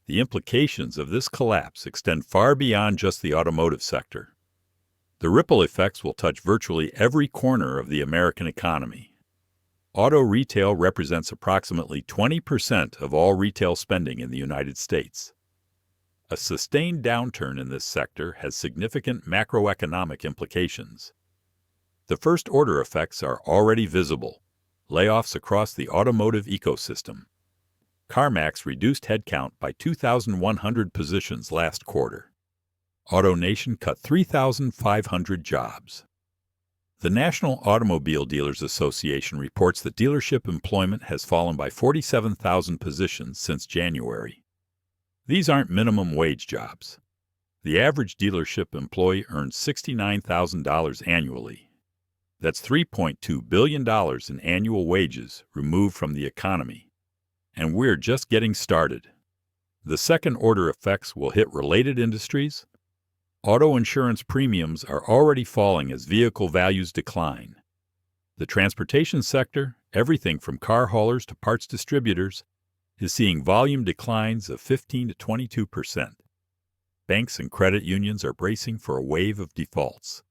The implications of this collapse extend far beyond just the automotive sector. The ripple effects will touch virtually every corner of the American economy. Auto retail represents approximately 20% of all retail spending in the United States. A sustained downturn in this sector has significant macroeconomic implications. The first-order effects are already visible: layoffs across the automotive ecosystem. CarMax reduced headcount by 2,100 positions last quarter. AutoNation cut 3,500 jobs. The National Automobile Dealers Association reports that dealership employment has fallen by 47,000 positions since January. These aren't minimum wage jobs. The average dealership employee earns $69,000 annually. That's $3.2 billion in annual wages removed from the economy. And we're just getting started. The second-order effects will hit related industries. Auto insurance premiums are already falling as vehicle values decline. The transportation sector, everything from car haulers to parts distributors, is seeing volume declines of 15 to 22%. Banks and credit unions are bracing for a wave of defaults.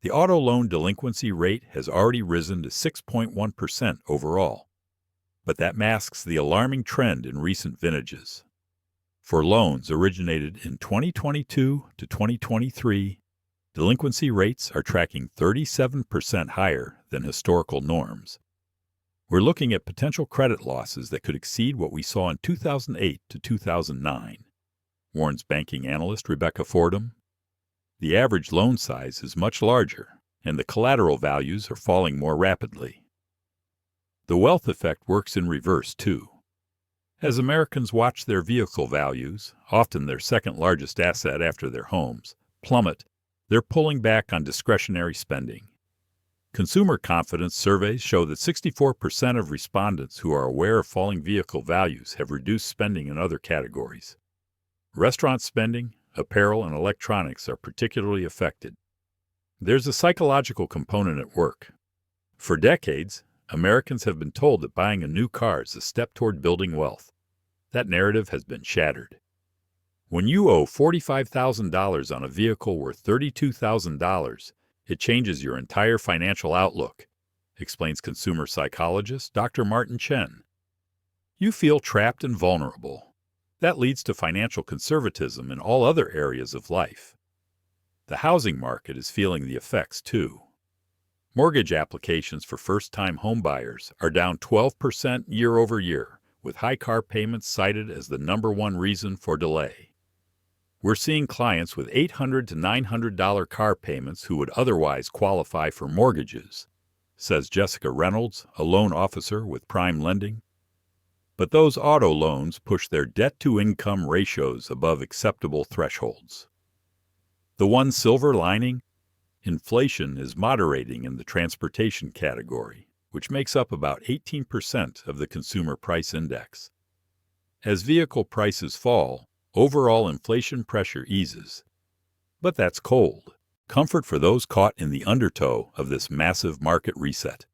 The auto loan delinquency rate has already risen to 6.1% overall, but that masks the alarming trend in recent vintages. For loans originated in 2022 to 2023, delinquency rates are tracking 37% higher than historical norms. We're looking at potential credit losses that could exceed what we saw in 2008 to 2009, warns banking analyst Rebecca Fordham. The average loan size is much larger, and the collateral values are falling more rapidly. The wealth effect works in reverse, too. As Americans watch their vehicle values, often their second-largest asset after their homes, plummet, they're pulling back on discretionary spending. Consumer confidence surveys show that 64% of respondents who are aware of falling vehicle values have reduced spending in other categories. Restaurant spending, apparel, and electronics are particularly affected. There's a psychological component at work. For decades, Americans have been told that buying a new car is a step toward building wealth. That narrative has been shattered. When you owe $45,000 on a vehicle worth $32,000, it changes your entire financial outlook, explains consumer psychologist Dr. Martin Chen. You feel trapped and vulnerable. That leads to financial conservatism in all other areas of life. The housing market is feeling the effects, too. Mortgage applications for first-time homebuyers are down 12% year over year, with high car payments cited as the number one reason for delay. We're seeing clients with $800 to $900 car payments who would otherwise qualify for mortgages, says Jessica Reynolds, a loan officer with Prime Lending. But those auto loans push their debt-to-income ratios above acceptable thresholds. The one silver lining? Inflation is moderating in the transportation category, which makes up about 18% of the Consumer Price Index. As vehicle prices fall, overall inflation pressure eases. But that's cold. Comfort for those caught in the undertow of this massive market reset.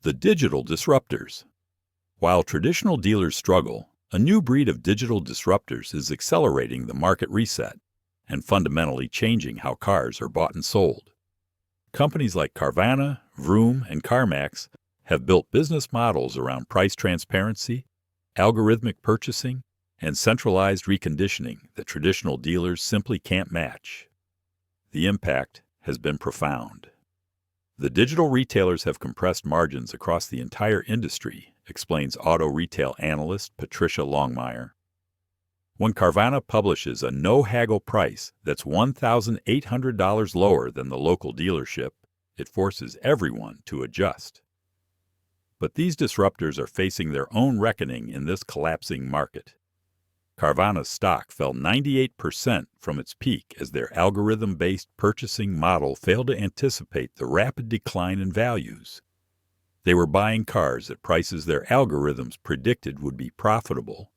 The digital disruptors. While traditional dealers struggle, a new breed of digital disruptors is accelerating the market reset and fundamentally changing how cars are bought and sold. Companies like Carvana, Vroom, and CarMax have built business models around price transparency, algorithmic purchasing, and centralized reconditioning that traditional dealers simply can't match. The impact has been profound. The digital retailers have compressed margins across the entire industry, explains auto retail analyst Patricia Longmire. When Carvana publishes a no-haggle price that's $1,800 lower than the local dealership, it forces everyone to adjust. But these disruptors are facing their own reckoning in this collapsing market. Carvana's stock fell 98% from its peak as their algorithm-based purchasing model failed to anticipate the rapid decline in values. They were buying cars at prices their algorithms predicted would be profitable,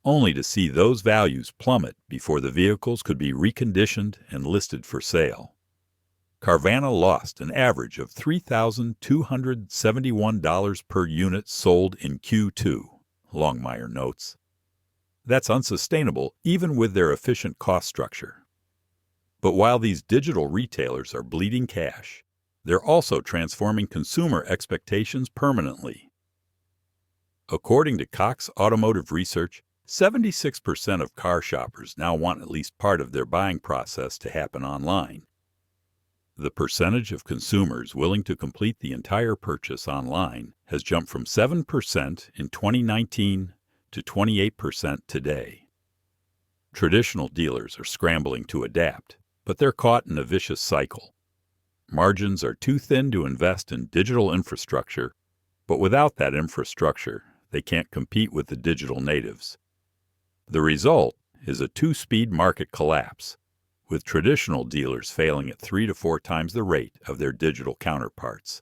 only to see those values plummet before the vehicles could be reconditioned and listed for sale. Carvana lost an average of $3,271 per unit sold in Q2, Longmire notes. That's unsustainable even with their efficient cost structure. But while these digital retailers are bleeding cash, they're also transforming consumer expectations permanently. According to Cox Automotive Research, 76% of car shoppers now want at least part of their buying process to happen online. The percentage of consumers willing to complete the entire purchase online has jumped from 7% in 2019 to 28% today. Traditional dealers are scrambling to adapt, but they're caught in a vicious cycle. Margins are too thin to invest in digital infrastructure, but without that infrastructure, they can't compete with the digital natives. The result is a two-speed market collapse, with traditional dealers failing at 3 to 4 times the rate of their digital counterparts.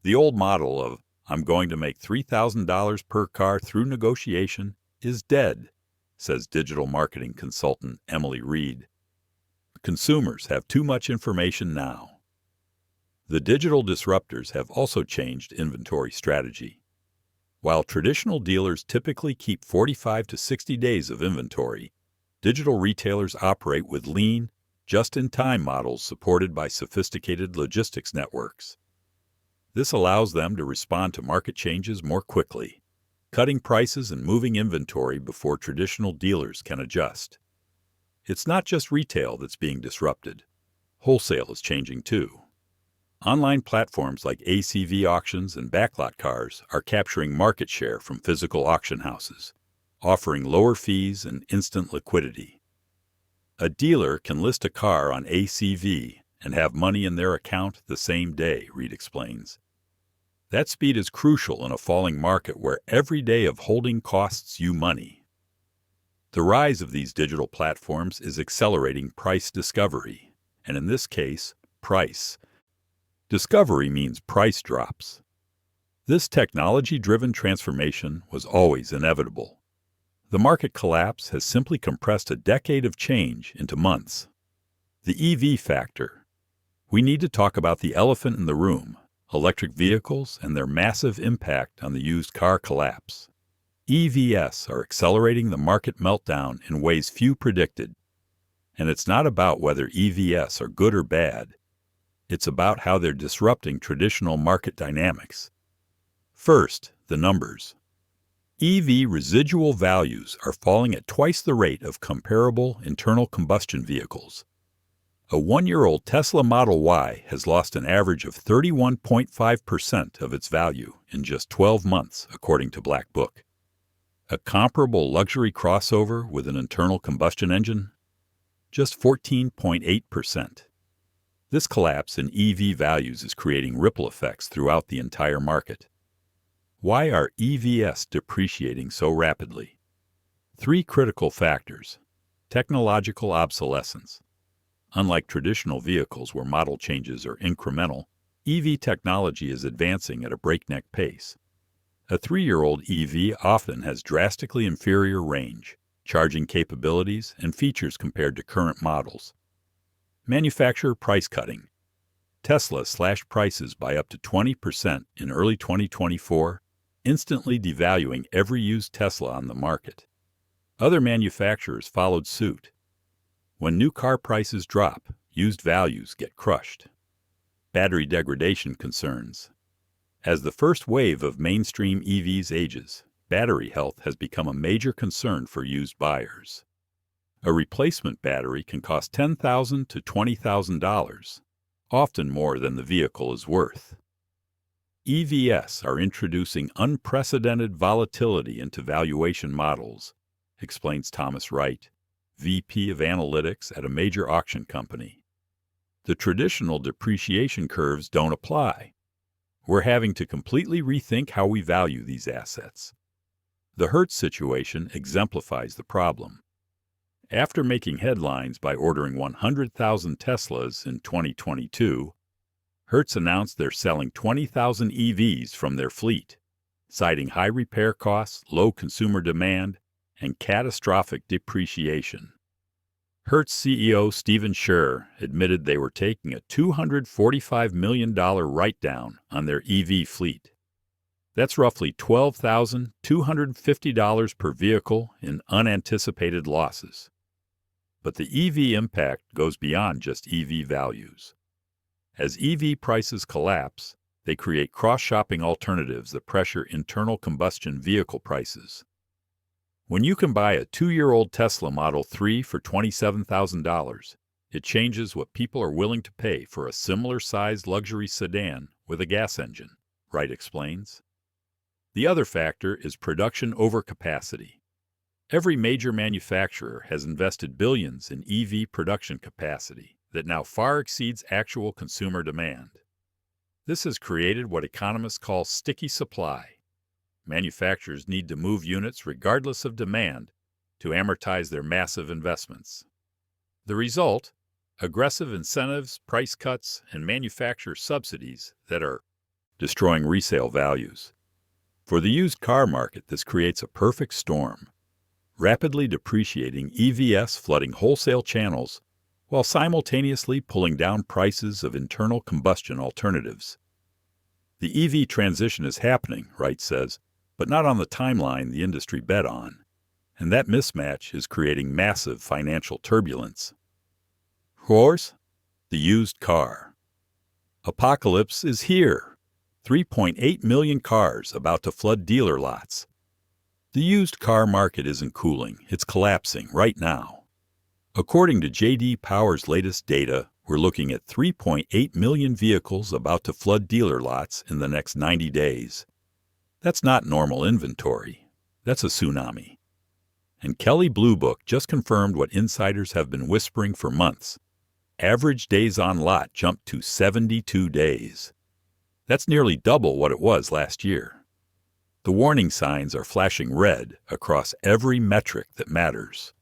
The old model of, "I'm going to make $3,000 per car through negotiation," is dead, says digital marketing consultant Emily Reed. Consumers have too much information now. The digital disruptors have also changed inventory strategy. While traditional dealers typically keep 45 to 60 days of inventory, digital retailers operate with lean, just-in-time models supported by sophisticated logistics networks. This allows them to respond to market changes more quickly, cutting prices and moving inventory before traditional dealers can adjust. It's not just retail that's being disrupted. Wholesale is changing too. Online platforms like ACV auctions and backlot cars are capturing market share from physical auction houses, offering lower fees and instant liquidity. A dealer can list a car on ACV and have money in their account the same day, Reed explains. That speed is crucial in a falling market where every day of holding costs you money. The rise of these digital platforms is accelerating price discovery, and in this case, price. Discovery means price drops. This technology-driven transformation was always inevitable. The market collapse has simply compressed a decade of change into months. The EV factor. We need to talk about the elephant in the room, electric vehicles and their massive impact on the used car collapse. EVs are accelerating the market meltdown in ways few predicted. And it's not about whether EVs are good or bad. It's about how they're disrupting traditional market dynamics. First, the numbers. EV residual values are falling at twice the rate of comparable internal combustion vehicles. A one-year-old Tesla Model Y has lost an average of 31.5% of its value in just 12 months, according to Black Book. A comparable luxury crossover with an internal combustion engine? Just 14.8%. This collapse in EV values is creating ripple effects throughout the entire market. Why are EVs depreciating so rapidly? 3 critical factors. Technological obsolescence. Unlike traditional vehicles where model changes are incremental, EV technology is advancing at a breakneck pace. A 3-year-old EV often has drastically inferior range, charging capabilities, and features compared to current models. Manufacturer price cutting. Tesla slashed prices by up to 20% in early 2024, instantly devaluing every used Tesla on the market. Other manufacturers followed suit. When new car prices drop, used values get crushed. Battery degradation concerns. As the first wave of mainstream EVs ages, battery health has become a major concern for used buyers. A replacement battery can cost $10,000 to $20,000, often more than the vehicle is worth. EVs are introducing unprecedented volatility into valuation models, explains Thomas Wright, VP of Analytics at a major auction company. The traditional depreciation curves don't apply. We're having to completely rethink how we value these assets. The Hertz situation exemplifies the problem. After making headlines by ordering 100,000 Teslas in 2022, Hertz announced they're selling 20,000 EVs from their fleet, citing high repair costs, low consumer demand, and catastrophic depreciation. Hertz CEO Stephen Scherr admitted they were taking a $245 million write-down on their EV fleet. That's roughly $12,250 per vehicle in unanticipated losses. But the EV impact goes beyond just EV values. As EV prices collapse, they create cross-shopping alternatives that pressure internal combustion vehicle prices. When you can buy a 2-year-old Tesla Model 3 for $27,000, it changes what people are willing to pay for a similar-sized luxury sedan with a gas engine, Wright explains. The other factor is production overcapacity. Every major manufacturer has invested billions in EV production capacity that now far exceeds actual consumer demand. This has created what economists call sticky supply. Manufacturers need to move units regardless of demand to amortize their massive investments. The result? Aggressive incentives, price cuts, and manufacturer subsidies that are destroying resale values. For the used car market, this creates a perfect storm. Rapidly depreciating EVs flooding wholesale channels while simultaneously pulling down prices of internal combustion alternatives. The EV transition is happening, Wright says, but not on the timeline the industry bet on, and that mismatch is creating massive financial turbulence. Horse, the used car. Apocalypse is here. 3.8 million cars about to flood dealer lots. The used car market isn't cooling, it's collapsing right now. According to J.D. Power's latest data, we're looking at 3.8 million vehicles about to flood dealer lots in the next 90 days. That's not normal inventory. That's a tsunami. And Kelley Blue Book just confirmed what insiders have been whispering for months. Average days on lot jumped to 72 days. That's nearly double what it was last year. The warning signs are flashing red across every metric that matters.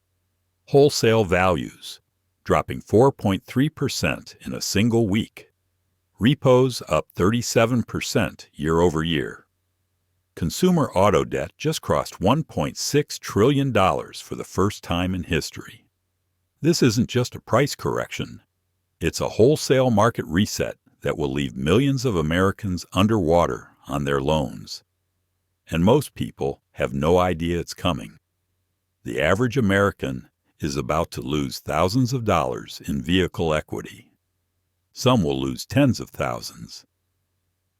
Wholesale values dropping 4.3% in a single week. Repos up 37% year over year. Consumer auto debt just crossed $1.6 trillion for the first time in history. This isn't just a price correction. It's a wholesale market reset that will leave millions of Americans underwater on their loans. And most people have no idea it's coming. The average American is about to lose thousands of dollars in vehicle equity. Some will lose tens of thousands.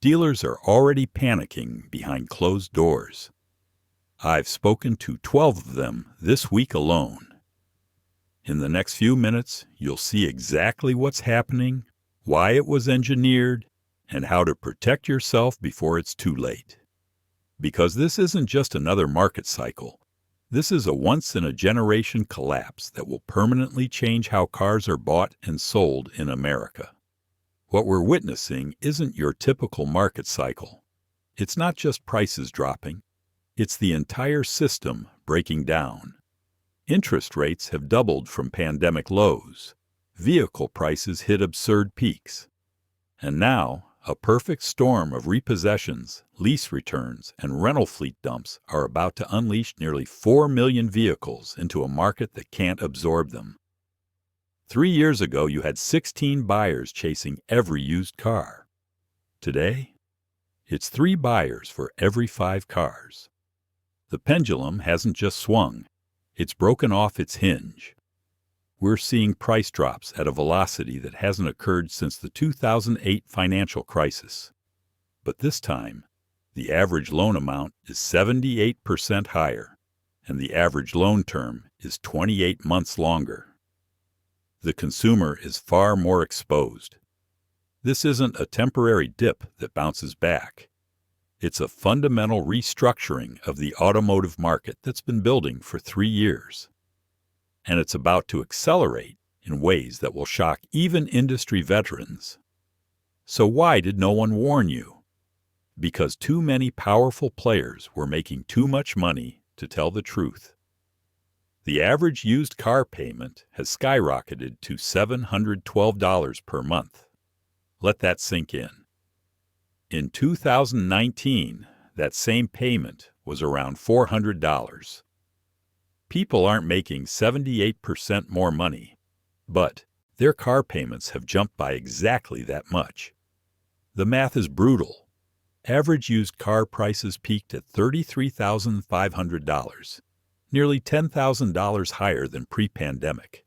Dealers are already panicking behind closed doors. I've spoken to 12 of them this week alone. In the next few minutes, you'll see exactly what's happening, why it was engineered, and how to protect yourself before it's too late. Because this isn't just another market cycle. This is a once-in-a-generation collapse that will permanently change how cars are bought and sold in America. What we're witnessing isn't your typical market cycle. It's not just prices dropping. It's the entire system breaking down. Interest rates have doubled from pandemic lows. Vehicle prices hit absurd peaks. And now, a perfect storm of repossessions, lease returns, and rental fleet dumps are about to unleash nearly 4 million vehicles into a market that can't absorb them. 3 years ago, you had 16 buyers chasing every used car. Today, it's 3 buyers for every 5 cars. The pendulum hasn't just swung, it's broken off its hinge. We're seeing price drops at a velocity that hasn't occurred since the 2008 financial crisis. But this time, the average loan amount is 78% higher, and the average loan term is 28 months longer. The consumer is far more exposed. This isn't a temporary dip that bounces back. It's a fundamental restructuring of the automotive market that's been building for 3 years. And it's about to accelerate in ways that will shock even industry veterans. So why did no one warn you? Because too many powerful players were making too much money to tell the truth. The average used car payment has skyrocketed to $712 per month. Let that sink in. In 2019, that same payment was around $400. People aren't making 78% more money, but their car payments have jumped by exactly that much. The math is brutal. average used car prices peaked at $33,500, nearly $10,000 higher than pre-pandemic.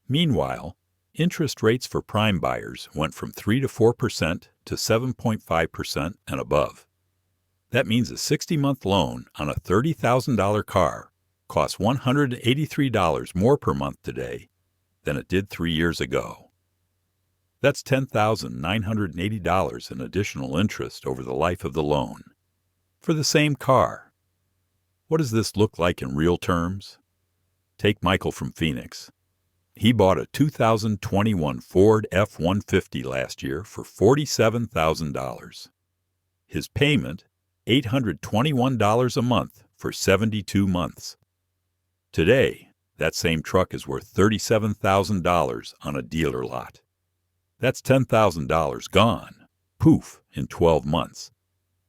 Meanwhile, interest rates for prime buyers went from 3 to 4% to 7.5% and above. That means a 60-month loan on a $30,000 car costs $183 more per month today than it did 3 years ago. That's $10,980 in additional interest over the life of the loan for the same car. What does this look like in real terms? Take Michael from Phoenix. He bought a 2021 Ford F-150 last year for $47,000. His payment, $821 a month for 72 months. Today, that same truck is worth $37,000 on a dealer lot. That's $10,000 gone, poof, in 12 months.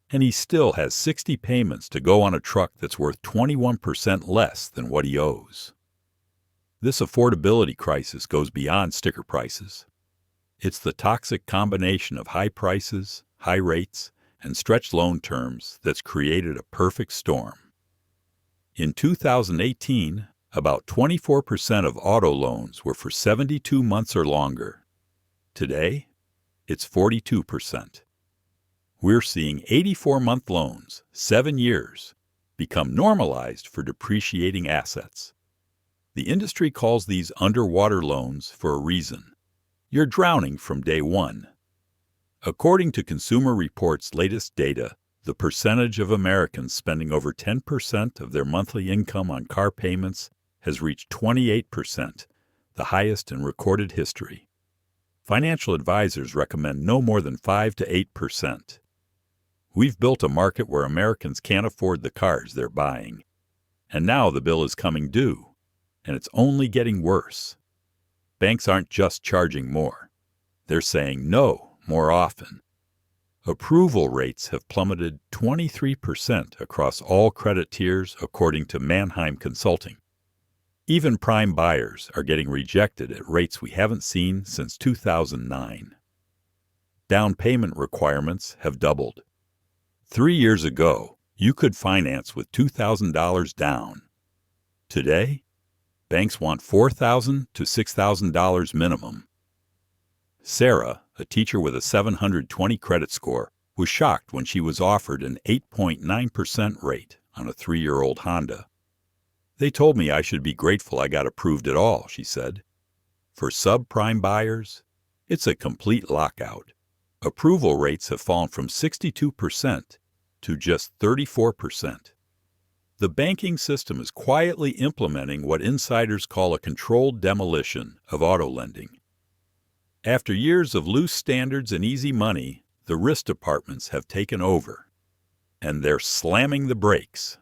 And he still has 60 payments to go on a truck that's worth 21% less than what he owes. This affordability crisis goes beyond sticker prices. It's the toxic combination of high prices, high rates, and stretched loan terms that's created a perfect storm. In 2018, about 24% of auto loans were for 72 months or longer. Today, it's 42%. We're seeing 84-month loans, 7 years, become normalized for depreciating assets. The industry calls these underwater loans for a reason. You're drowning from day one. According to Consumer Reports' latest data, the percentage of Americans spending over 10% of their monthly income on car payments has reached 28%, the highest in recorded history. Financial advisors recommend no more than 5 to 8%. We've built a market where Americans can't afford the cars they're buying. And now the bill is coming due, and it's only getting worse. Banks aren't just charging more. They're saying no more often. Approval rates have plummeted 23% across all credit tiers, according to Manheim Consulting. Even prime buyers are getting rejected at rates we haven't seen since 2009. Down payment requirements have doubled. 3 years ago, you could finance with $2,000 down. Today, banks want $4,000 to $6,000 minimum. Sarah, a teacher with a 720 credit score, was shocked when she was offered an 8.9% rate on a 3-year-old Honda. They told me I should be grateful I got approved at all, she said. For subprime buyers, it's a complete lockout. Approval rates have fallen from 62% to just 34%. The banking system is quietly implementing what insiders call a controlled demolition of auto lending. After years of loose standards and easy money, the risk departments have taken over, and they're slamming the brakes.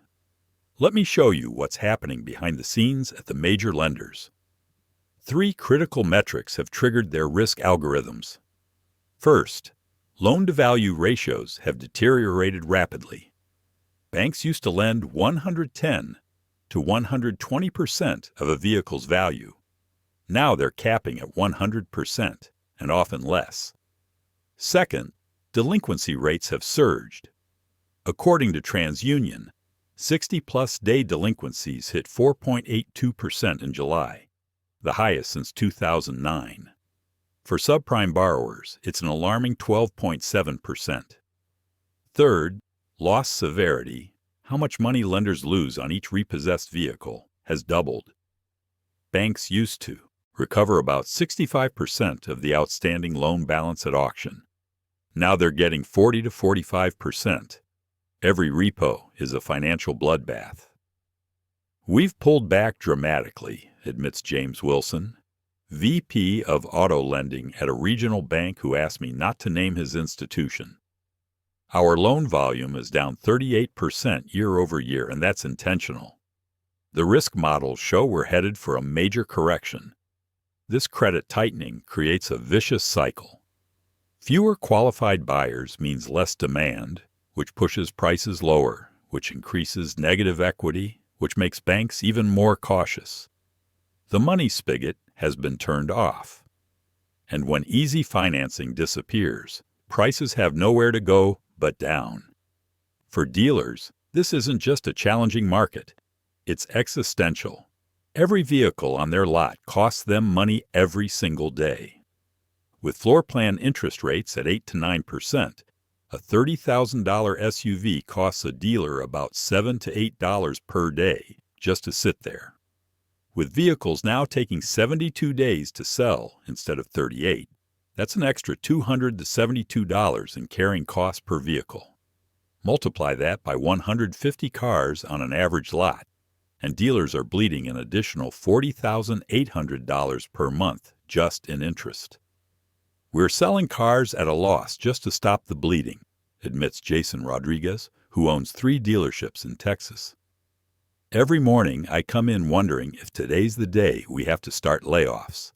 Let me show you what's happening behind the scenes at the major lenders. 3 critical metrics have triggered their risk algorithms. First, loan-to-value ratios have deteriorated rapidly. Banks used to lend 110 to 120% of a vehicle's value. Now they're capping at 100%, and often less. Second, delinquency rates have surged. According to TransUnion, 60-plus day delinquencies hit 4.82% in July, the highest since 2009. For subprime borrowers, it's an alarming 12.7%. Third, loss severity, how much money lenders lose on each repossessed vehicle, has doubled. Banks used to recover about 65% of the outstanding loan balance at auction. Now they're getting 40 to 45%. Every repo is a financial bloodbath. We've pulled back dramatically, admits James Wilson, VP of auto lending at a regional bank who asked me not to name his institution. Our loan volume is down 38% year over year, and that's intentional. The risk models show we're headed for a major correction. This credit tightening creates a vicious cycle. Fewer qualified buyers means less demand, which pushes prices lower, which increases negative equity, which makes banks even more cautious. The money spigot has been turned off. And when easy financing disappears, prices have nowhere to go but down. For dealers, this isn't just a challenging market. It's existential. Every vehicle on their lot costs them money every single day. With floor plan interest rates at 8 to 9%, a $30,000 SUV costs a dealer about $7 to $8 per day just to sit there. With vehicles now taking 72 days to sell instead of 38, that's an extra $200 to $72 in carrying costs per vehicle. Multiply that by 150 cars on an average lot, and dealers are bleeding an additional $40,800 per month just in interest. We're selling cars at a loss just to stop the bleeding, admits Jason Rodriguez, who owns 3 dealerships in Texas. Every morning, I come in wondering if today's the day we have to start layoffs.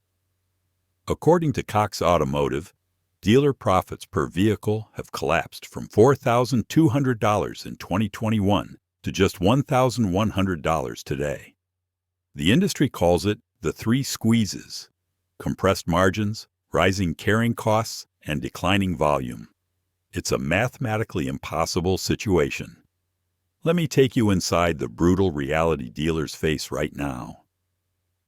According to Cox Automotive, dealer profits per vehicle have collapsed from $4,200 in 2021 to just $1,100 today. The industry calls it the 3 squeezes: compressed margins, rising carrying costs, and declining volume. It's a mathematically impossible situation. Let me take you inside the brutal reality dealers face right now.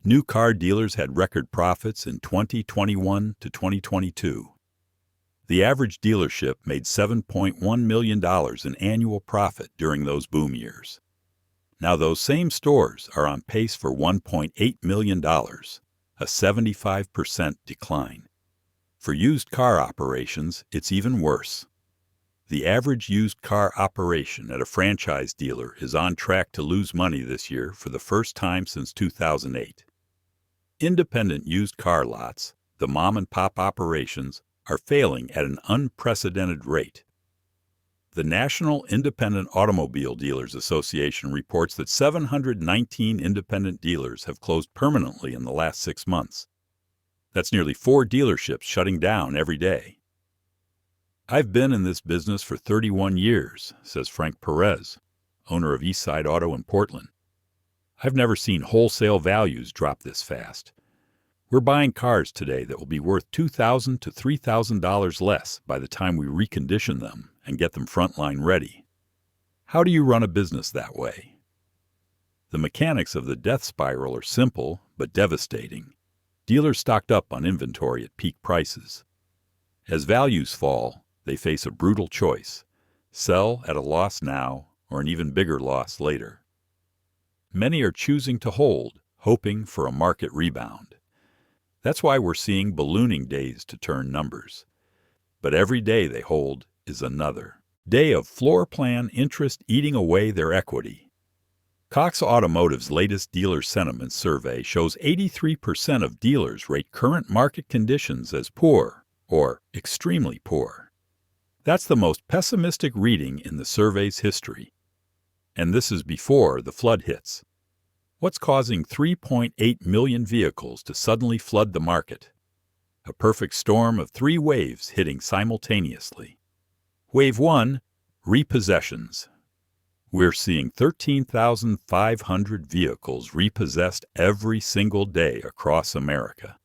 New car dealers had record profits in 2021 to 2022. The average dealership made $7.1 million in annual profit during those boom years. Now those same stores are on pace for $1.8 million, a 75% decline. For used car operations, it's even worse. The average used car operation at a franchise dealer is on track to lose money this year for the first time since 2008. Independent used car lots, the mom-and-pop operations, are failing at an unprecedented rate. The National Independent Automobile Dealers Association reports that 719 independent dealers have closed permanently in the last 6 months. That's nearly 4 dealerships shutting down every day. I've been in this business for 31 years, says Frank Perez, owner of Eastside Auto in Portland. I've never seen wholesale values drop this fast. We're buying cars today that will be worth $2,000 to $3,000 less by the time we recondition them and get them frontline ready. How do you run a business that way? The mechanics of the death spiral are simple but devastating. Dealers stocked up on inventory at peak prices. As values fall, they face a brutal choice: sell at a loss now or an even bigger loss later. Many are choosing to hold, hoping for a market rebound. That's why we're seeing ballooning days to turn numbers. But every day they hold is another day of floor plan interest eating away their equity. Cox Automotive's latest dealer sentiment survey shows 83% of dealers rate current market conditions as poor or extremely poor. That's the most pessimistic reading in the survey's history. And this is before the flood hits. What's causing 3.8 million vehicles to suddenly flood the market? A perfect storm of 3 waves hitting simultaneously. Wave 1, repossessions. We're seeing 13,500 vehicles repossessed every single day across America.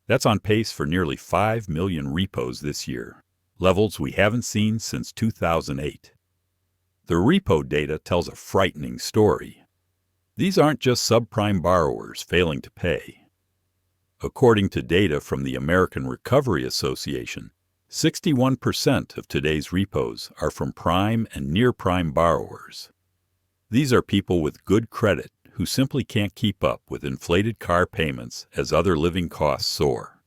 That's on pace for nearly 5 million repos this year, levels we haven't seen since 2008. The repo data tells a frightening story. These aren't just subprime borrowers failing to pay. According to data from the American Recovery Association, 61% of today's repos are from prime and near-prime borrowers. These are people with good credit who simply can't keep up with inflated car payments as other living costs soar.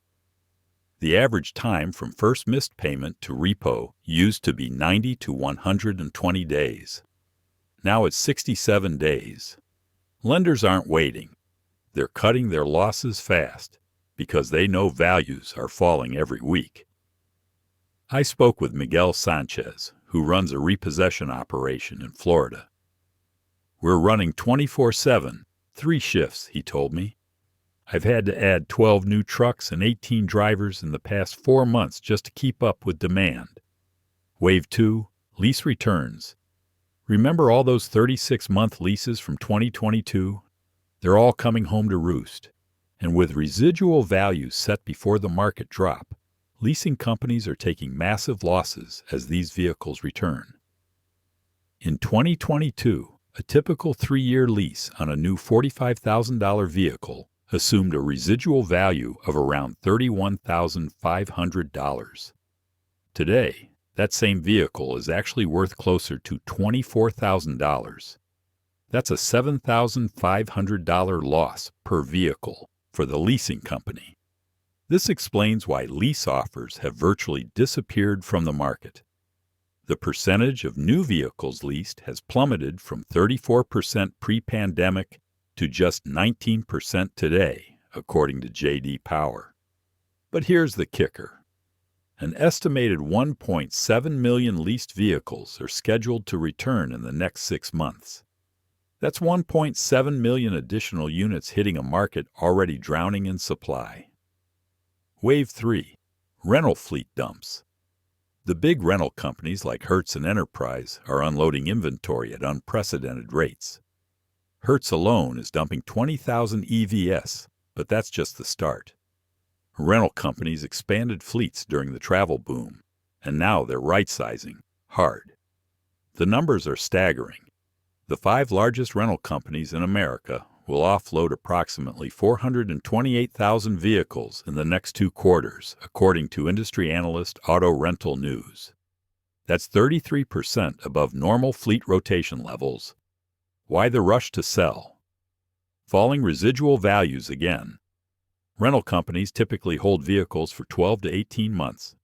The average time from first missed payment to repo used to be 90 to 120 days. Now it's 67 days. Lenders aren't waiting. They're cutting their losses fast because they know values are falling every week. I spoke with Miguel Sanchez, who runs a repossession operation in Florida. We're running 24/7, 3 shifts, he told me. I've had to add 12 new trucks and 18 drivers in the past 4 months just to keep up with demand. Wave 2, lease returns. Remember all those 36-month leases from 2022? They're all coming home to roost. And with residual values set before the market drop, Leasing companies are taking massive losses as these vehicles return. In 2022, a typical 3-year lease on a new $45,000 vehicle assumed a residual value of around $31,500. Today, that same vehicle is actually worth closer to $24,000. That's a $7,500 loss per vehicle for the leasing company. This explains why lease offers have virtually disappeared from the market. The percentage of new vehicles leased has plummeted from 34% pre-pandemic to just 19% today, according to J.D. Power. But here's the kicker. An estimated 1.7 million leased vehicles are scheduled to return in the next 6 months. That's 1.7 million additional units hitting a market already drowning in supply. Wave 3. Rental fleet dumps. The big rental companies like Hertz and Enterprise are unloading inventory at unprecedented rates. Hertz alone is dumping 20,000 EVs, but that's just the start. Rental companies expanded fleets during the travel boom, and now they're right-sizing, hard. The numbers are staggering. The 5 largest rental companies in America will offload approximately 428,000 vehicles in the next 2 quarters, according to industry analyst Auto Rental News. That's 33% above normal fleet rotation levels. Why the rush to sell? Falling residual values again. Rental companies typically hold vehicles for 12 to 18 months.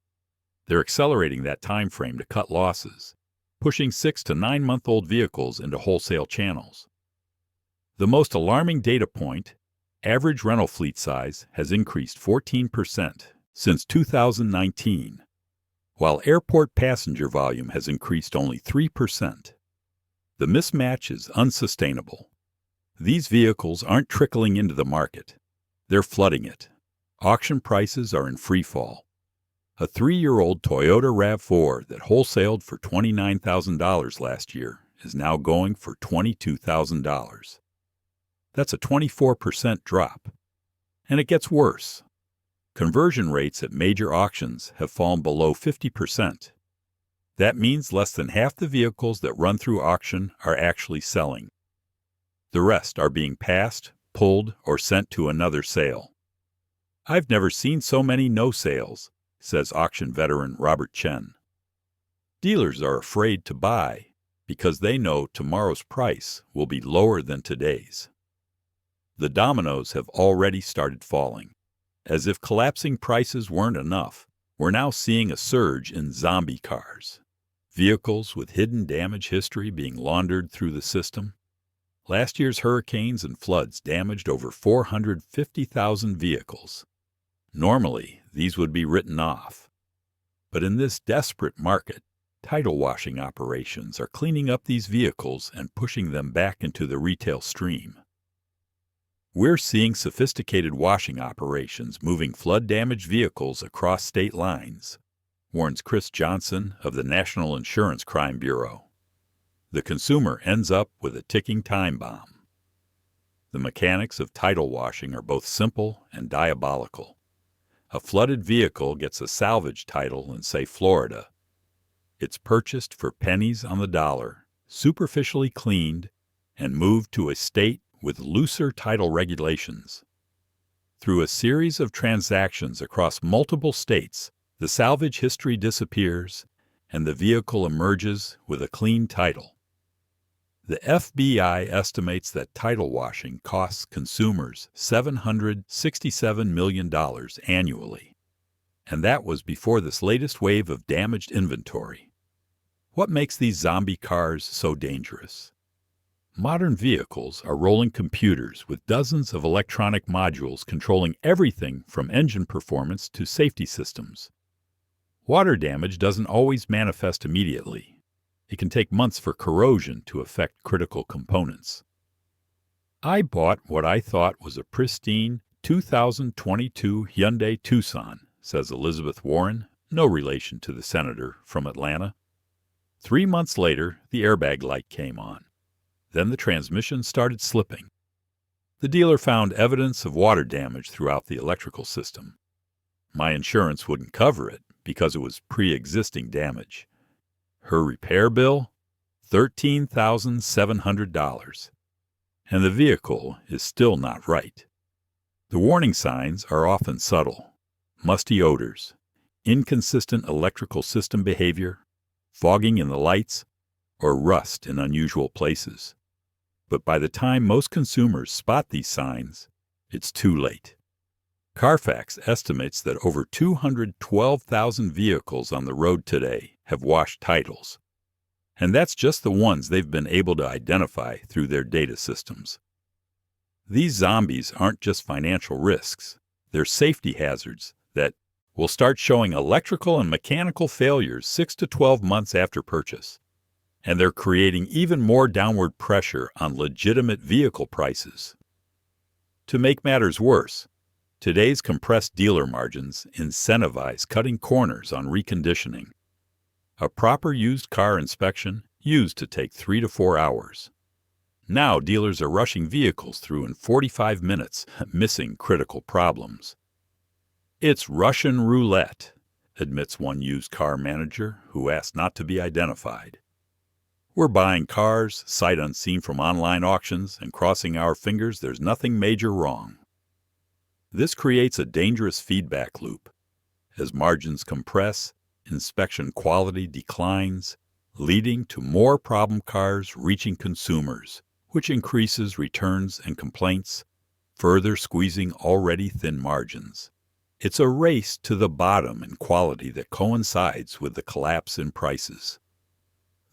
They're accelerating that time frame to cut losses, pushing 6 to 9-month-old vehicles into wholesale channels. The most alarming data point, average rental fleet size has increased 14% since 2019, while airport passenger volume has increased only 3%. The mismatch is unsustainable. These vehicles aren't trickling into the market. They're flooding it. Auction prices are in free fall. A 3-year-old Toyota RAV4 that wholesaled for $29,000 last year is now going for $22,000. That's a 24% drop. And it gets worse. Conversion rates at major auctions have fallen below 50%. That means less than half the vehicles that run through auction are actually selling. The rest are being passed, pulled, or sent to another sale. I've never seen so many no sales, says auction veteran Robert Chen. Dealers are afraid to buy because they know tomorrow's price will be lower than today's. The dominoes have already started falling. As if collapsing prices weren't enough, we're now seeing a surge in zombie cars. Vehicles with hidden damage history being laundered through the system. Last year's hurricanes and floods damaged over 450,000 vehicles. Normally, these would be written off. But in this desperate market, title washing operations are cleaning up these vehicles and pushing them back into the retail stream. We're seeing sophisticated washing operations moving flood-damaged vehicles across state lines, warns Chris Johnson of the National Insurance Crime Bureau. The consumer ends up with a ticking time bomb. The mechanics of title washing are both simple and diabolical. A flooded vehicle gets a salvage title in, say, Florida. It's purchased for pennies on the dollar, superficially cleaned, and moved to a state with looser title regulations. Through a series of transactions across multiple states, the salvage history disappears and the vehicle emerges with a clean title. The FBI estimates that title washing costs consumers $767 million annually, and that was before this latest wave of damaged inventory. What makes these zombie cars so dangerous? Modern vehicles are rolling computers with dozens of electronic modules controlling everything from engine performance to safety systems. Water damage doesn't always manifest immediately. It can take months for corrosion to affect critical components. I bought what I thought was a pristine 2022 Hyundai Tucson, says Elizabeth Warren, no relation to the senator from Atlanta. 3 months later, the airbag light came on. Then the transmission started slipping. The dealer found evidence of water damage throughout the electrical system. My insurance wouldn't cover it because it was pre-existing damage. Her repair bill? $13,700. And the vehicle is still not right. The warning signs are often subtle: musty odors, inconsistent electrical system behavior, fogging in the lights, or rust in unusual places. But by the time most consumers spot these signs, it's too late. Carfax estimates that over 212,000 vehicles on the road today have washed titles. And that's just the ones they've been able to identify through their data systems. These zombies aren't just financial risks, they're safety hazards that will start showing electrical and mechanical failures 6 to 12 months after purchase. And they're creating even more downward pressure on legitimate vehicle prices. To make matters worse, today's compressed dealer margins incentivize cutting corners on reconditioning. A proper used car inspection used to take 3 to 4 hours. Now dealers are rushing vehicles through in 45 minutes, missing critical problems. It's Russian roulette, admits one used car manager who asked not to be identified. We're buying cars, sight unseen from online auctions, and crossing our fingers there's nothing major wrong. This creates a dangerous feedback loop. As margins compress, inspection quality declines, leading to more problem cars reaching consumers, which increases returns and complaints, further squeezing already thin margins. It's a race to the bottom in quality that coincides with the collapse in prices.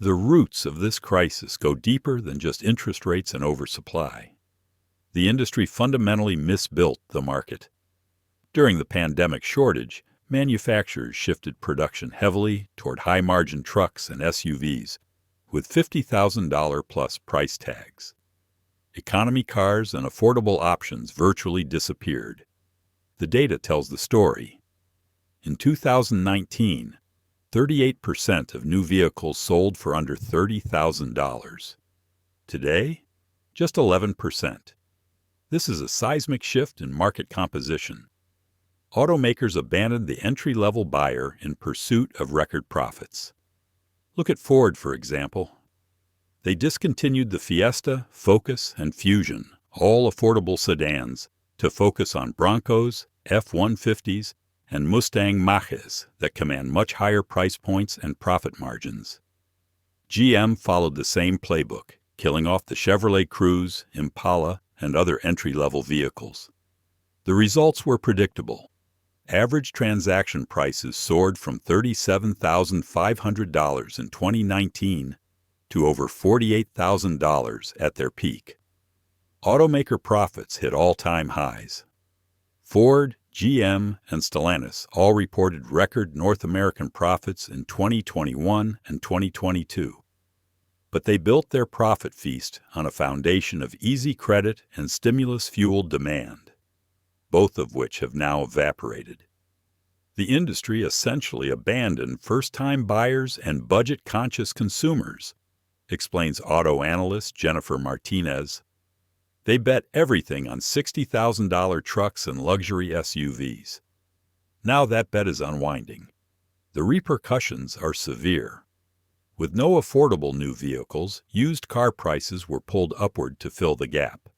The roots of this crisis go deeper than just interest rates and oversupply. The industry fundamentally misbuilt the market. During the pandemic shortage, manufacturers shifted production heavily toward high-margin trucks and SUVs with $50,000-plus price tags. Economy cars and affordable options virtually disappeared. The data tells the story. In 2019, 38% of new vehicles sold for under $30,000. Today, just 11%. This is a seismic shift in market composition. Automakers abandoned the entry-level buyer in pursuit of record profits. Look at Ford, for example. They discontinued the Fiesta, Focus, and Fusion, all affordable sedans, to focus on Broncos, F-150s, and Mustang Mach-Es that command much higher price points and profit margins. GM followed the same playbook, killing off the Chevrolet Cruze, Impala, and other entry-level vehicles. The results were predictable. Average transaction prices soared from $37,500 in 2019 to over $48,000 at their peak. Automaker profits hit all-time highs. Ford, GM, and Stellantis all reported record North American profits in 2021 and 2022. But they built their profit feast on a foundation of easy credit and stimulus-fueled demand, both of which have now evaporated. The industry essentially abandoned first-time buyers and budget-conscious consumers, explains auto analyst Jennifer Martinez. They bet everything on $60,000 trucks and luxury SUVs. Now that bet is unwinding. The repercussions are severe. With no affordable new vehicles, used car prices were pulled upward to fill the gap.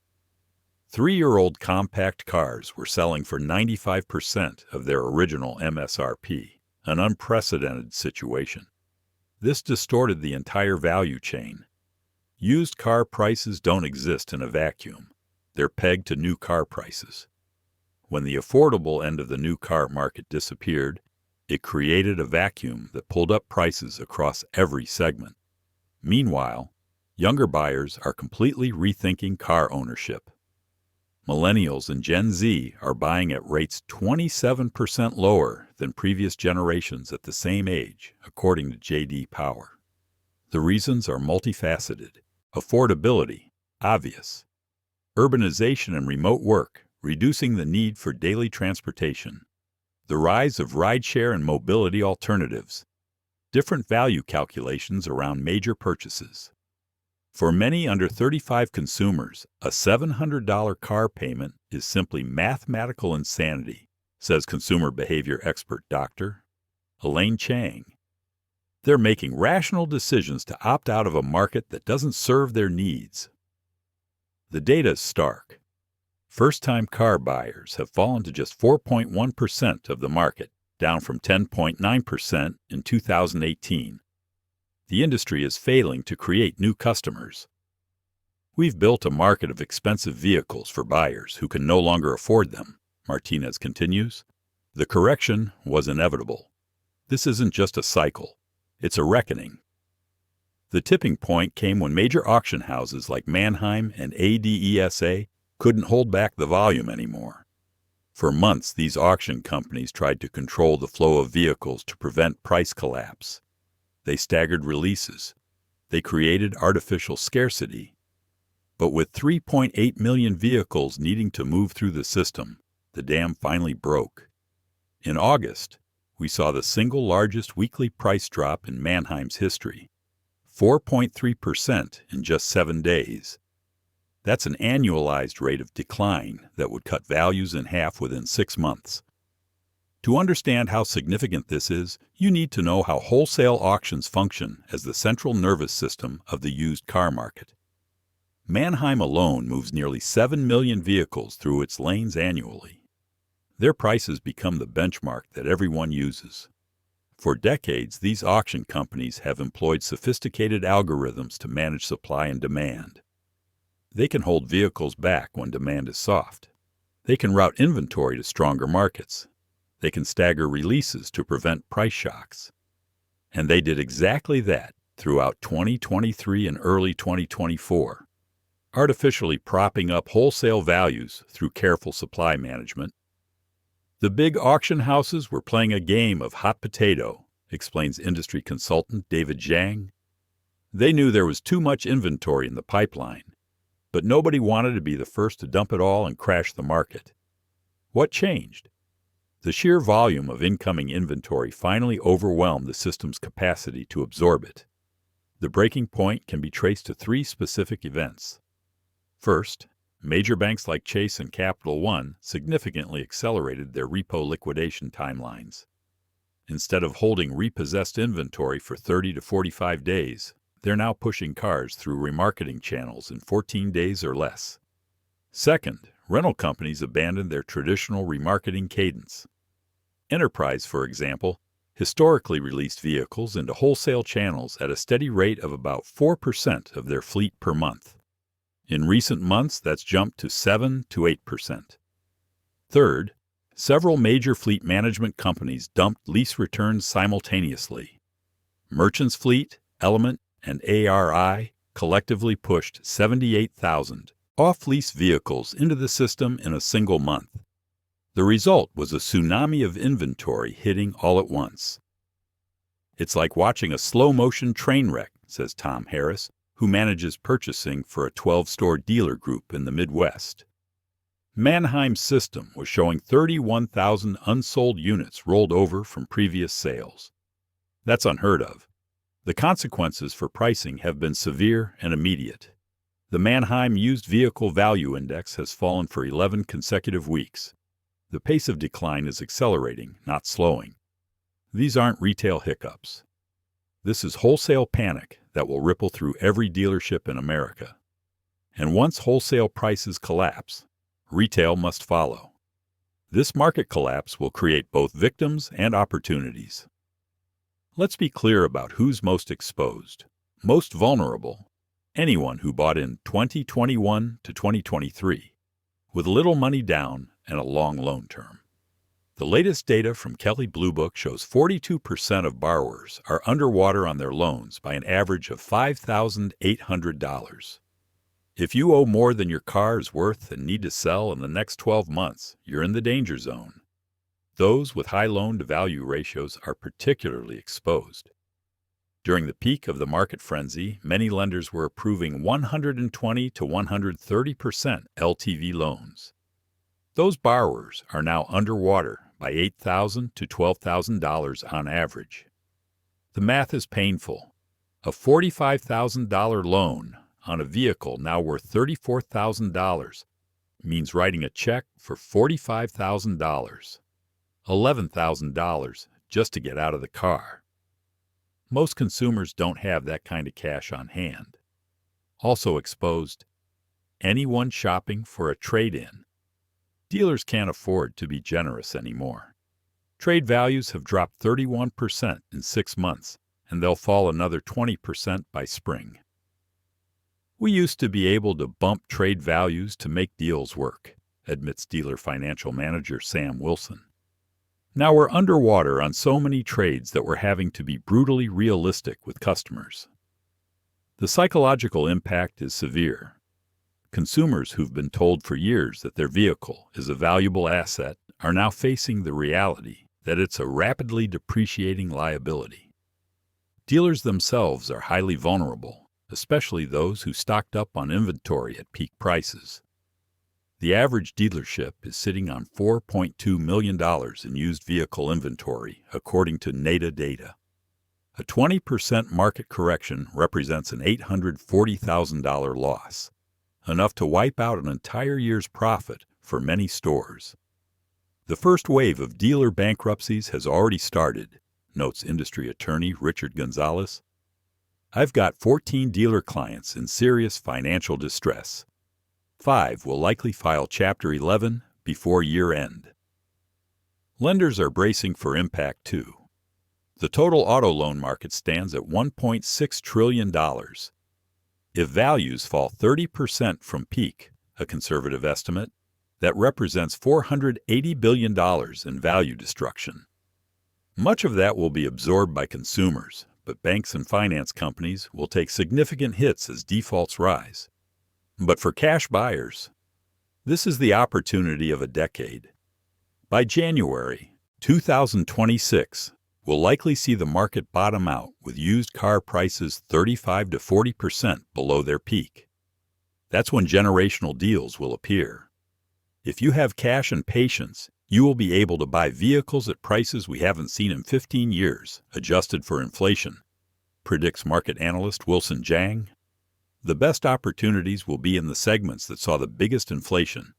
3-year-old compact cars were selling for 95% of their original MSRP, an unprecedented situation. This distorted the entire value chain. Used car prices don't exist in a vacuum. They're pegged to new car prices. When the affordable end of the new car market disappeared, it created a vacuum that pulled up prices across every segment. Meanwhile, younger buyers are completely rethinking car ownership. Millennials and Gen Z are buying at rates 27% lower than previous generations at the same age, according to J.D. Power. The reasons are multifaceted. Affordability, obvious. Urbanization and remote work, reducing the need for daily transportation. The rise of rideshare and mobility alternatives. Different value calculations around major purchases. For many under 35 consumers, a $700 car payment is simply mathematical insanity, says consumer behavior expert Dr. Elaine Chang. They're making rational decisions to opt out of a market that doesn't serve their needs. The data is stark. First-time car buyers have fallen to just 4.1% of the market, down from 10.9% in 2018. The industry is failing to create new customers. We've built a market of expensive vehicles for buyers who can no longer afford them, Martinez continues. The correction was inevitable. This isn't just a cycle. It's a reckoning. The tipping point came when major auction houses like Manheim and ADESA couldn't hold back the volume anymore. For months, these auction companies tried to control the flow of vehicles to prevent price collapse. They staggered releases. They created artificial scarcity. But with 3.8 million vehicles needing to move through the system, the dam finally broke. In August, we saw the single largest weekly price drop in Manheim's history, 4.3% in just 7 days. That's an annualized rate of decline that would cut values in half within 6 months. To understand how significant this is, you need to know how wholesale auctions function as the central nervous system of the used car market. Manheim alone moves nearly 7 million vehicles through its lanes annually. Their prices become the benchmark that everyone uses. For decades, these auction companies have employed sophisticated algorithms to manage supply and demand. They can hold vehicles back when demand is soft. They can route inventory to stronger markets. They can stagger releases to prevent price shocks. And they did exactly that throughout 2023 and early 2024, artificially propping up wholesale values through careful supply management. The big auction houses were playing a game of hot potato, explains industry consultant David Zhang. They knew there was too much inventory in the pipeline, but nobody wanted to be the first to dump it all and crash the market. What changed? The sheer volume of incoming inventory finally overwhelmed the system's capacity to absorb it. The breaking point can be traced to 3 specific events. First, major banks like Chase and Capital One significantly accelerated their repo liquidation timelines. Instead of holding repossessed inventory for 30 to 45 days, they're now pushing cars through remarketing channels in 14 days or less. Second, rental companies abandoned their traditional remarketing cadence. Enterprise, for example, historically released vehicles into wholesale channels at a steady rate of about 4% of their fleet per month. In recent months, that's jumped to 7 to 8%. Third, several major fleet management companies dumped lease returns simultaneously. Merchants Fleet, Element, and ARI collectively pushed 78,000 off-lease vehicles into the system in a single month. The result was a tsunami of inventory hitting all at once. It's like watching a slow-motion train wreck, says Tom Harris, who manages purchasing for a 12-store dealer group in the Midwest. Manheim's system was showing 31,000 unsold units rolled over from previous sales. That's unheard of. The consequences for pricing have been severe and immediate. The Manheim Used Vehicle Value Index has fallen for 11 consecutive weeks. The pace of decline is accelerating, not slowing. These aren't retail hiccups. This is wholesale panic that will ripple through every dealership in America. And once wholesale prices collapse, retail must follow. This market collapse will create both victims and opportunities. Let's be clear about who's most exposed, most vulnerable. Anyone who bought in 2021 to 2023, with little money down and a long loan term. The latest data from Kelley Blue Book shows 42% of borrowers are underwater on their loans by an average of $5,800. If you owe more than your car is worth and need to sell in the next 12 months, you're in the danger zone. Those with high loan-to-value ratios are particularly exposed. During the peak of the market frenzy, many lenders were approving 120 to 130% LTV loans. Those borrowers are now underwater by $8,000 to $12,000 on average. The math is painful. A $45,000 loan on a vehicle now worth $34,000 means writing a check for $45,000. $11,000 just to get out of the car. Most consumers don't have that kind of cash on hand. Also exposed, anyone shopping for a trade-in. Dealers can't afford to be generous anymore. Trade values have dropped 31% in 6 months, and they'll fall another 20% by spring. We used to be able to bump trade values to make deals work, admits dealer financial manager Sam Wilson. Now we're underwater on so many trades that we're having to be brutally realistic with customers. The psychological impact is severe. Consumers who've been told for years that their vehicle is a valuable asset are now facing the reality that it's a rapidly depreciating liability. Dealers themselves are highly vulnerable, especially those who stocked up on inventory at peak prices. The average dealership is sitting on $4.2 million in used vehicle inventory, according to NADA data. A 20% market correction represents an $840,000 loss, enough to wipe out an entire year's profit for many stores. The first wave of dealer bankruptcies has already started, notes industry attorney Richard Gonzalez. I've got 14 dealer clients in serious financial distress. 5 will likely file Chapter 11 before year-end. Lenders are bracing for impact, too. The total auto loan market stands at $1.6 trillion. If values fall 30% from peak, a conservative estimate, that represents $480 billion in value destruction. Much of that will be absorbed by consumers, but banks and finance companies will take significant hits as defaults rise. But for cash buyers, this is the opportunity of a decade. By January 2026, we'll likely see the market bottom out with used car prices 35 to 40% below their peak. That's when generational deals will appear. If you have cash and patience, you will be able to buy vehicles at prices we haven't seen in 15 years, adjusted for inflation, predicts market analyst Wilson Jang. The best opportunities will be in the segments that saw the biggest inflation: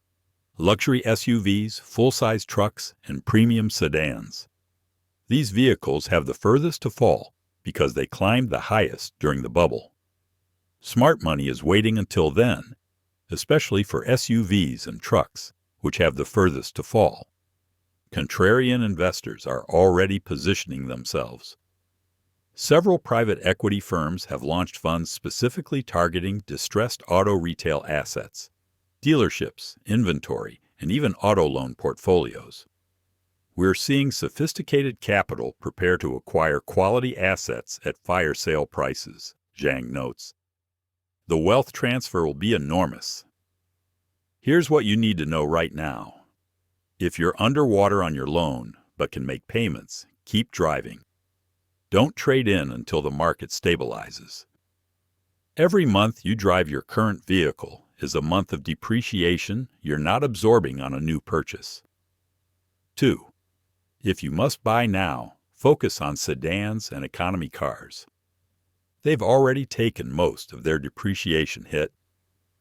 luxury SUVs, full-size trucks, and premium sedans. These vehicles have the furthest to fall because they climbed the highest during the bubble. Smart money is waiting until then, especially for SUVs and trucks, which have the furthest to fall. Contrarian investors are already positioning themselves. Several private equity firms have launched funds specifically targeting distressed auto retail assets, dealerships, inventory, and even auto loan portfolios. We're seeing sophisticated capital prepare to acquire quality assets at fire sale prices, Zhang notes. The wealth transfer will be enormous. Here's what you need to know right now. If you're underwater on your loan but can make payments, keep driving. Don't trade in until the market stabilizes. Every month you drive your current vehicle is a month of depreciation you're not absorbing on a new purchase. 2. If you must buy now, focus on sedans and economy cars. They've already taken most of their depreciation hit,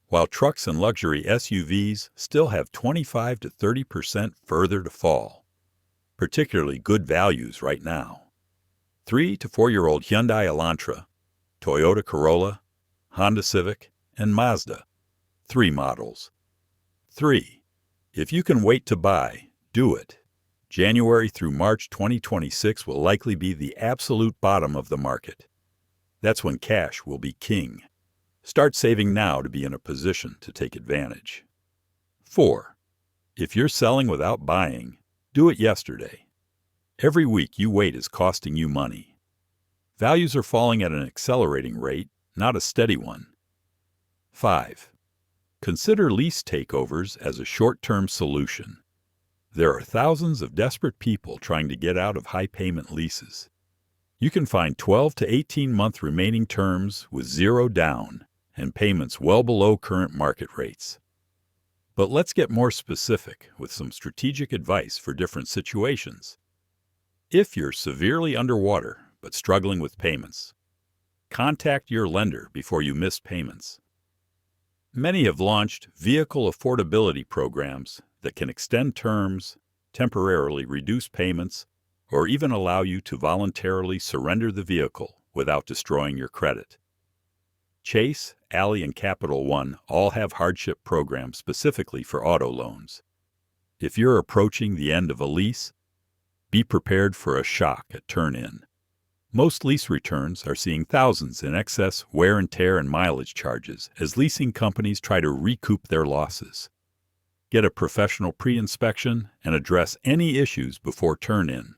while trucks and luxury SUVs still have 25 to 30% further to fall. Particularly good values right now. 3 to 4-year-old Hyundai Elantra, Toyota Corolla, Honda Civic, and Mazda. 3 models. 3. If you can wait to buy, do it. January through March 2026 will likely be the absolute bottom of the market. That's when cash will be king. Start saving now to be in a position to take advantage. 4. If you're selling without buying, do it yesterday. Every week you wait is costing you money. Values are falling at an accelerating rate, not a steady one. 5. Consider lease takeovers as a short-term solution. There are thousands of desperate people trying to get out of high-payment leases. You can find 12 to 18-month remaining terms with zero down and payments well below current market rates. But let's get more specific with some strategic advice for different situations. If you're severely underwater but struggling with payments, contact your lender before you miss payments. Many have launched vehicle affordability programs that can extend terms, temporarily reduce payments, or even allow you to voluntarily surrender the vehicle without destroying your credit. Chase, Ally, and Capital One all have hardship programs specifically for auto loans. If you're approaching the end of a lease, be prepared for a shock at turn-in. Most lease returns are seeing thousands in excess wear and tear and mileage charges as leasing companies try to recoup their losses. Get a professional pre-inspection and address any issues before turn-in.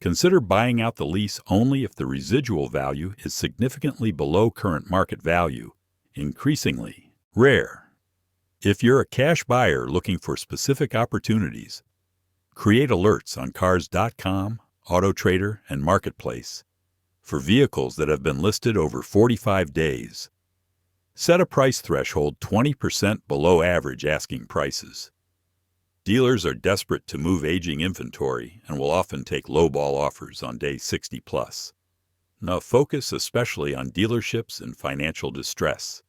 Consider buying out the lease only if the residual value is significantly below current market value, increasingly rare. If you're a cash buyer looking for specific opportunities, create alerts on Cars.com, AutoTrader, and Marketplace for vehicles that have been listed over 45 days. Set a price threshold 20% below average asking prices. Dealers are desperate to move aging inventory and will often take lowball offers on day 60+. Now focus especially on dealerships in financial distress.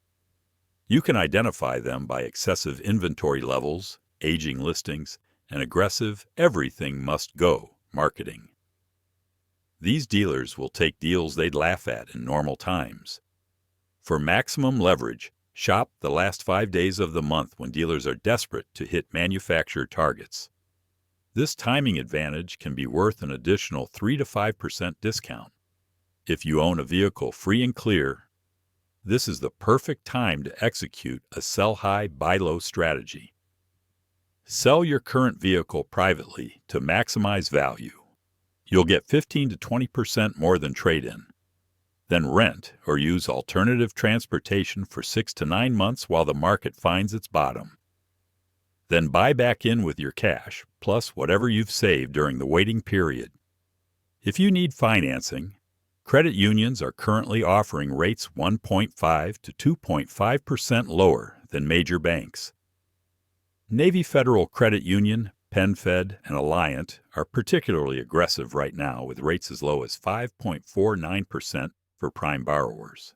You can identify them by excessive inventory levels, aging listings, and aggressive everything must go marketing. These dealers will take deals they'd laugh at in normal times. For maximum leverage, shop the last 5 days of the month when dealers are desperate to hit manufacturer targets. This timing advantage can be worth an additional 3 to 5% discount. If you own a vehicle free and clear, this is the perfect time to execute a sell high, buy low strategy. Sell your current vehicle privately to maximize value. You'll get 15 to 20% more than trade-in. Then rent or use alternative transportation for 6 to 9 months while the market finds its bottom. Then buy back in with your cash, plus whatever you've saved during the waiting period. If you need financing, credit unions are currently offering rates 1.5 to 2.5% lower than major banks. Navy Federal Credit Union, PenFed, and Alliant are particularly aggressive right now with rates as low as 5.49% for prime borrowers.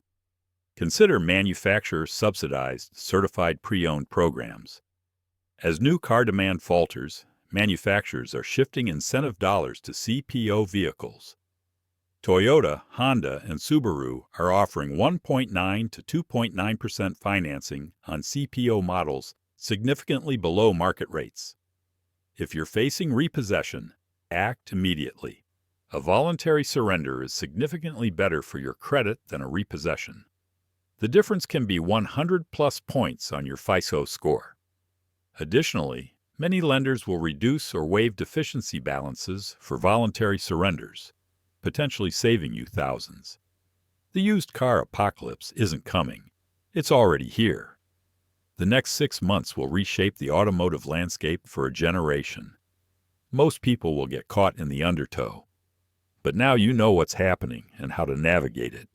Consider manufacturer-subsidized certified pre-owned programs. As new car demand falters, manufacturers are shifting incentive dollars to CPO vehicles. Toyota, Honda, and Subaru are offering 1.9 to 2.9% financing on CPO models significantly below market rates. If you're facing repossession, act immediately. A voluntary surrender is significantly better for your credit than a repossession. The difference can be 100+ points on your FICO score. Additionally, many lenders will reduce or waive deficiency balances for voluntary surrenders, potentially saving you thousands. The used car apocalypse isn't coming. It's already here. The next 6 months will reshape the automotive landscape for a generation. Most people will get caught in the undertow. But now you know what's happening and how to navigate it.